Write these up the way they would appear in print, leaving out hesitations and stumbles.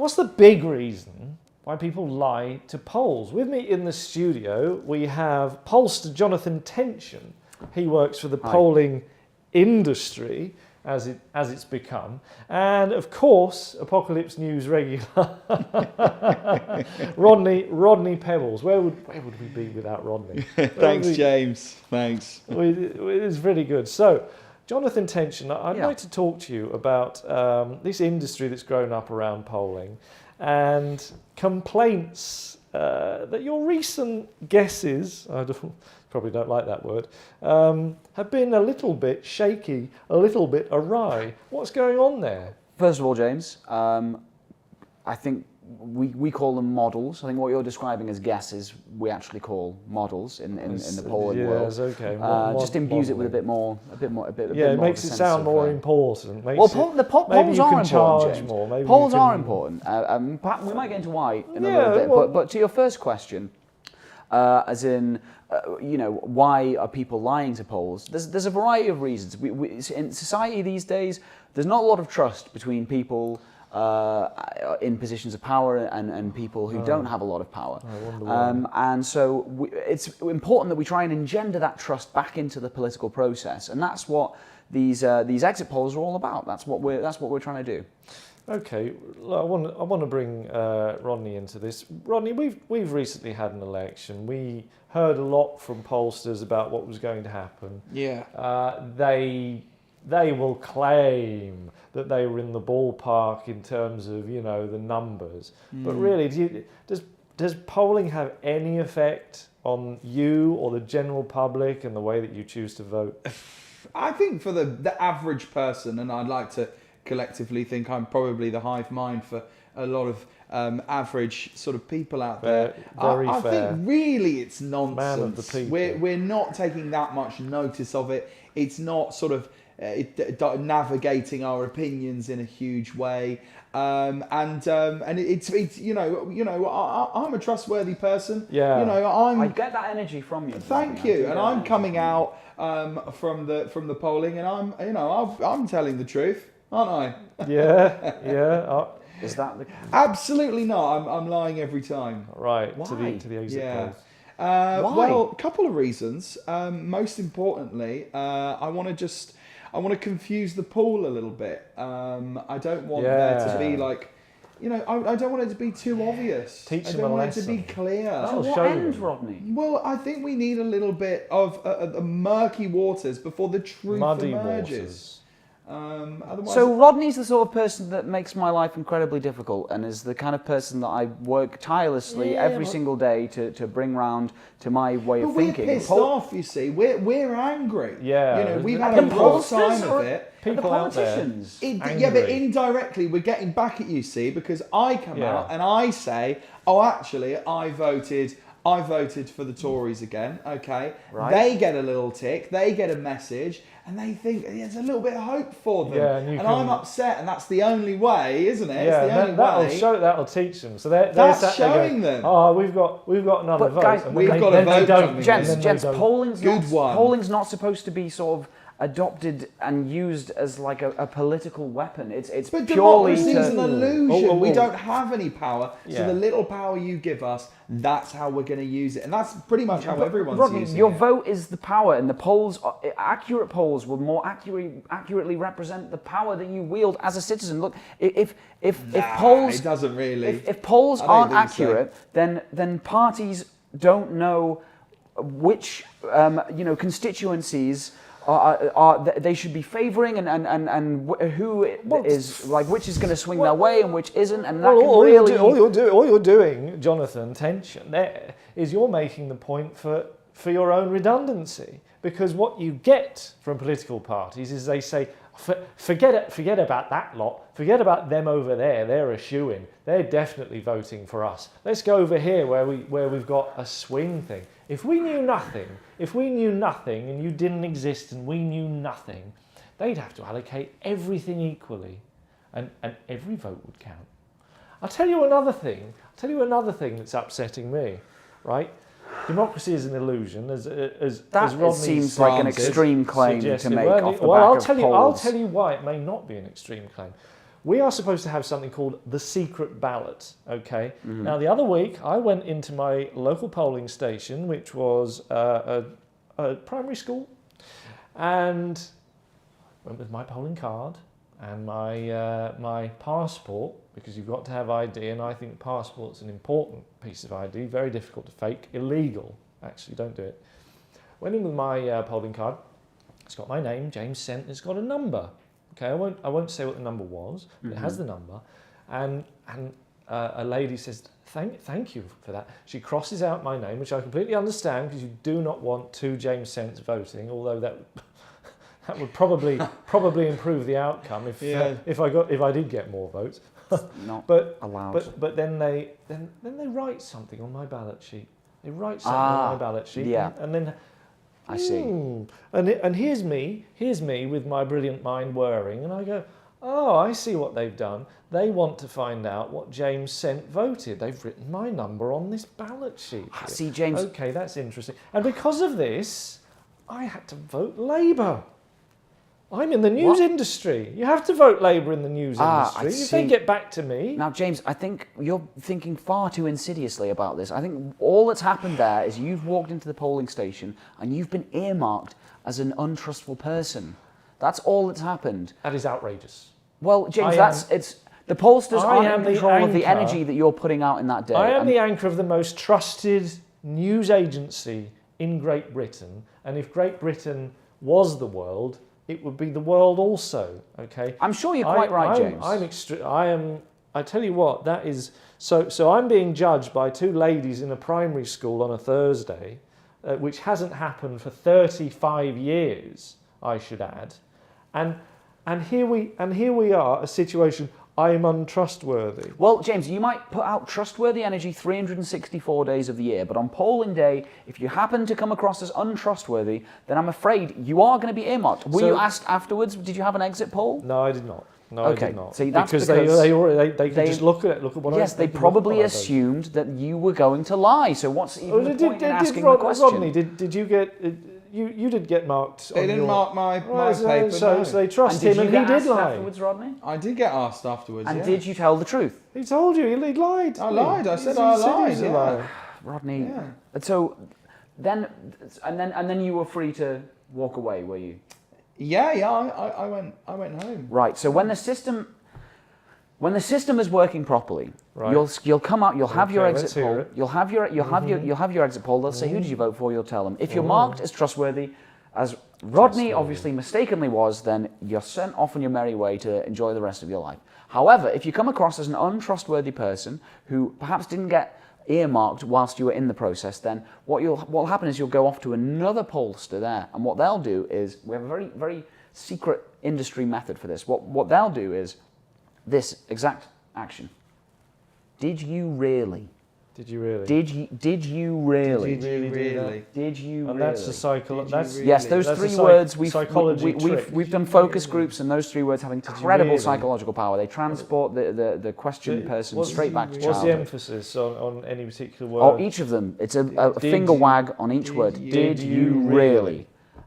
what's the big reason why people lie to polls? With me in the studio, we have pollster Jonathon Tension. He works for the polling industry, as it's become, and of course, Apocalypse News regular Rodney Pebbles. Where would we be without Rodney? Thanks, James. Thanks. It's really good. So, Jonathon Tension, I'd like to talk to you about this industry that's grown up around polling and complaints that your recent guesses, probably don't like that word, have been a little bit shaky, a little bit awry. What's going on there? First of all, James, I think we call them models. I think what you're describing as guesses, we actually call models in the polling world. Yes, okay. Just imbues it with a bit more. It makes it sound more important. Polls are important, James. More. Polls are important. We might get into why in a little bit. But to your first question, as in, why are people lying to polls? There's a variety of reasons. In society these days, there's not a lot of trust between people in positions of power and people who don't have a lot of power. And so it's important that we try and engender that trust back into the political process, and that's what these exit polls are all about. That's what we're trying to do. Okay, I want to bring Rodney into this. Rodney, we've recently had an election. We heard a lot from pollsters about what was going to happen. Yeah. They will claim that they were in the ballpark in terms of the numbers, but really, does polling have any effect on you or the general public and the way that you choose to vote? I think for the average person, and I'd like to collectively think I'm probably the hive mind for a lot of average sort of people out there. I think really it's nonsense. Man of the people. We're not taking that much notice of it. It's not sort of navigating our opinions in a huge way, and it's I'm a trustworthy person. Yeah, I get that energy from you. Thank you, and I'm coming out from the polling, and I'm telling the truth, aren't I? Yeah. Is that the... Absolutely not. I'm lying every time. Right. Why? To the exit polls. Why? Well, a couple of reasons. Most importantly, I want to confuse the pool a little bit. I don't want there to be like, I don't want it to be too obvious. Teach I them don't a want lesson. it to be clear. To what end, Rodney? Well, I think we need a little bit of murky waters before the truth Muddy emerges. waters. Otherwise, So Rodney's the sort of person that makes my life incredibly difficult, and is the kind of person that I work tirelessly every single day to bring round to my way of thinking. We're pissed off, you see. We're angry. Yeah. We've had a rough time of it. People out there. But indirectly we're getting back at you, see, because I come out and I say, oh, actually, I voted for the Tories again. Okay, right. They get a little tick, they get a message, and they think there's a little bit of hope for them. Yeah, and I'm upset, and that's the only way, isn't it? Yeah, it's the only way. that'll teach them. So they're That's showing them. Oh, we've got another vote. Guys, And we've then got they, a then they vote don't. coming Gents, in. polling's not supposed to be sort of adopted and used as like a political weapon. It's But purely democracy is an illusion. We oh. don't have any power. So Yeah. the little power you give us, that's how we're going to use it. And that's pretty much how everyone's Rodney, using your it. vote is the power, and the polls, accurate polls, will more accurately represent the power that you wield as a citizen. Look, if polls, it doesn't really. If polls I don't aren't think so. accurate, then parties don't know which constituencies they should be favouring and who is like which is going to swing their way and which isn't, and that all you're doing, Jonathon Tension, there is you're making the point for your own redundancy, because what you get from political parties is they say, forget about that lot, forget about them over there, they're a shoo-in, they're definitely voting for us. Let's go over here where we've got a swing thing. If we knew nothing and you didn't exist and we knew nothing, they'd have to allocate everything equally and every vote would count. I'll tell you another thing that's upsetting me, right? Democracy is an illusion, as Rodney seems like an extreme claim suggested. to make off the well, back of polls. I'll tell you why it may not be an extreme claim. we are supposed to have something called the secret ballot, okay? Now, the other week, I went into my local polling station, which was a primary school, and went with my polling card and my passport, because you've got to have ID, and I think passport's an important piece of ID, very difficult to fake, illegal, actually, don't do it. Went in with my polling card. It's got my name, James Sent, and it's got a number. Okay, I won't say what the number was, but it has the number. And a lady says, thank you for that. She crosses out my name, which I completely understand, because you do not want 2 James Sents voting, although that would probably improve the outcome if I did get more votes. Not but allowed. But then they write something on my ballot sheet. They write something on my ballot sheet, and then I see. And here's me with my brilliant mind whirring, and I go, oh, I see what they've done. They want to find out what James Sent voted. They've written my number on this ballot sheet. See, James. Okay, that's interesting. And because of this, I had to vote Labour. I'm in the news industry. You have to vote Labour in the news industry. If they get back to me. Now, James, I think you're thinking far too insidiously about this. I think all that's happened there is you've walked into the polling station and you've been earmarked as an untrustful person. That's all that's happened. That is outrageous. Well, James, the pollsters aren't in control of the energy that you're putting out in that day. I am the anchor of the most trusted news agency in Great Britain, and if Great Britain was the world, it would be the world also, okay? I'm sure you're quite right, James. I tell you what, that is... So I'm being judged by 2 ladies in a primary school on a Thursday, which hasn't happened for 35 years, I should add. And here we are, a situation, I am untrustworthy. Well, James, you might put out trustworthy energy 364 days of the year, but on polling day, if you happen to come across as untrustworthy, then I'm afraid you are going to be earmarked. Were you asked afterwards, did you have an exit poll? No, I did not. No, okay. I did not. See, that's because they could just look at what yes, they probably assumed that you were going to lie. So what's even the point in asking the question? Rodney, did you get... You did get marked. They didn't mark my paper. So they trust him, and he did lie. Afterwards, Rodney? I did get asked afterwards. And did you tell the truth? He told you. He lied. I lied. I said I lied. He lied. Rodney. Yeah. So then you were free to walk away, were you? Yeah. I went home. Right. So when the system is working properly, you'll come out. You'll have your exit poll. You'll have your exit poll. They'll say, who did you vote for? You'll tell them. If you're marked as trustworthy, as Rodney obviously mistakenly was, then you're sent off on your merry way to enjoy the rest of your life. However, if you come across as an untrustworthy person who perhaps didn't get earmarked whilst you were in the process, then what'll happen is you'll go off to another pollster there, and what they'll do is, we have a very, very secret industry method for this. What they'll do is this exact action. Did you really? Did you really? Did you really? Did you really? Did you really? And that's the psychology. Yes, those 3 words. We've done focus groups, and those 3 words have incredible psychological power. They transport the questioned person straight back to childhood. What's the emphasis on any particular word? Oh, each of them. It's a finger wag on each word. Did you really?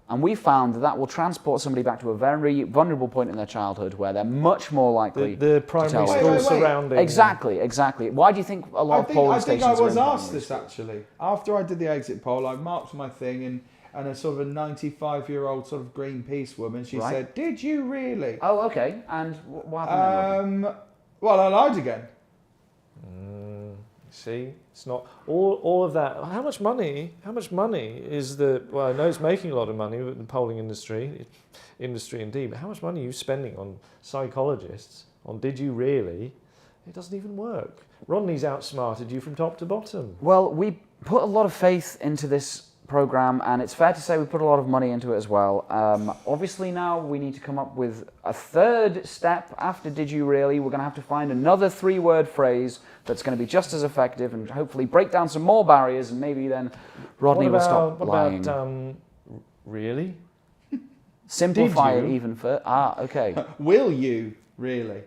And we found that will transport somebody back to a very vulnerable point in their childhood where they're much more likely the primary school surrounding. Exactly. Why do you think a lot of polling stations I think I was asked this actually. After I did the exit poll, I marked my thing, and a sort of a 95-year-old sort of Greenpeace woman, she said, did you really? Oh, okay. And what happened then? Well, I lied again. See, it's not all of that. How much money is well, I know it's making a lot of money with the polling industry indeed, but how much money are you spending on psychologists, on did you really? It doesn't even work. Rodney's outsmarted you from top to bottom. Well, we put a lot of faith into this program, and it's fair to say we put a lot of money into it as well. Obviously now we need to come up with a 3rd step after did you really. We're going to have to find another 3-word phrase that's going to be just as effective and hopefully break down some more barriers, and maybe then Rodney will stop lying. What about really? Simplify it even further. Okay. Will you really?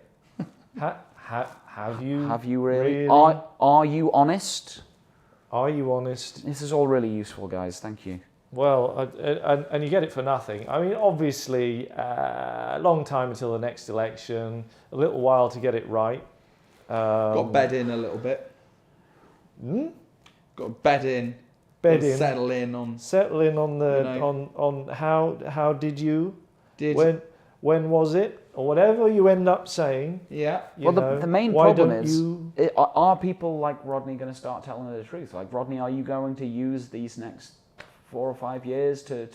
Have you really? Are you honest? Are you honest? This is all really useful, guys. Thank you. Well, and you get it for nothing. I mean, obviously, a long time until the next election, a little while to get it right. Got bed in a little bit. Got bed in. Settle in on the on how did you when was it or whatever you end up saying. Yeah. Well, the main problem is are people like Rodney going to start telling the truth? Like, Rodney, are you going to use these next 4 or 5 years to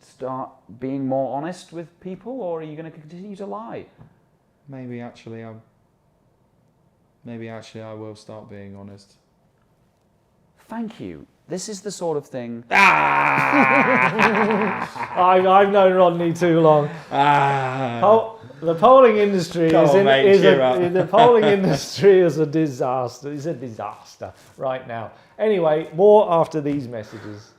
start being more honest with people, or are you going to continue to lie? Maybe actually I will start being honest. Thank you. This is the sort of thing. I've known Rodney too long. The polling industry the polling industry is a disaster. It's a disaster right now. Anyway, more after these messages.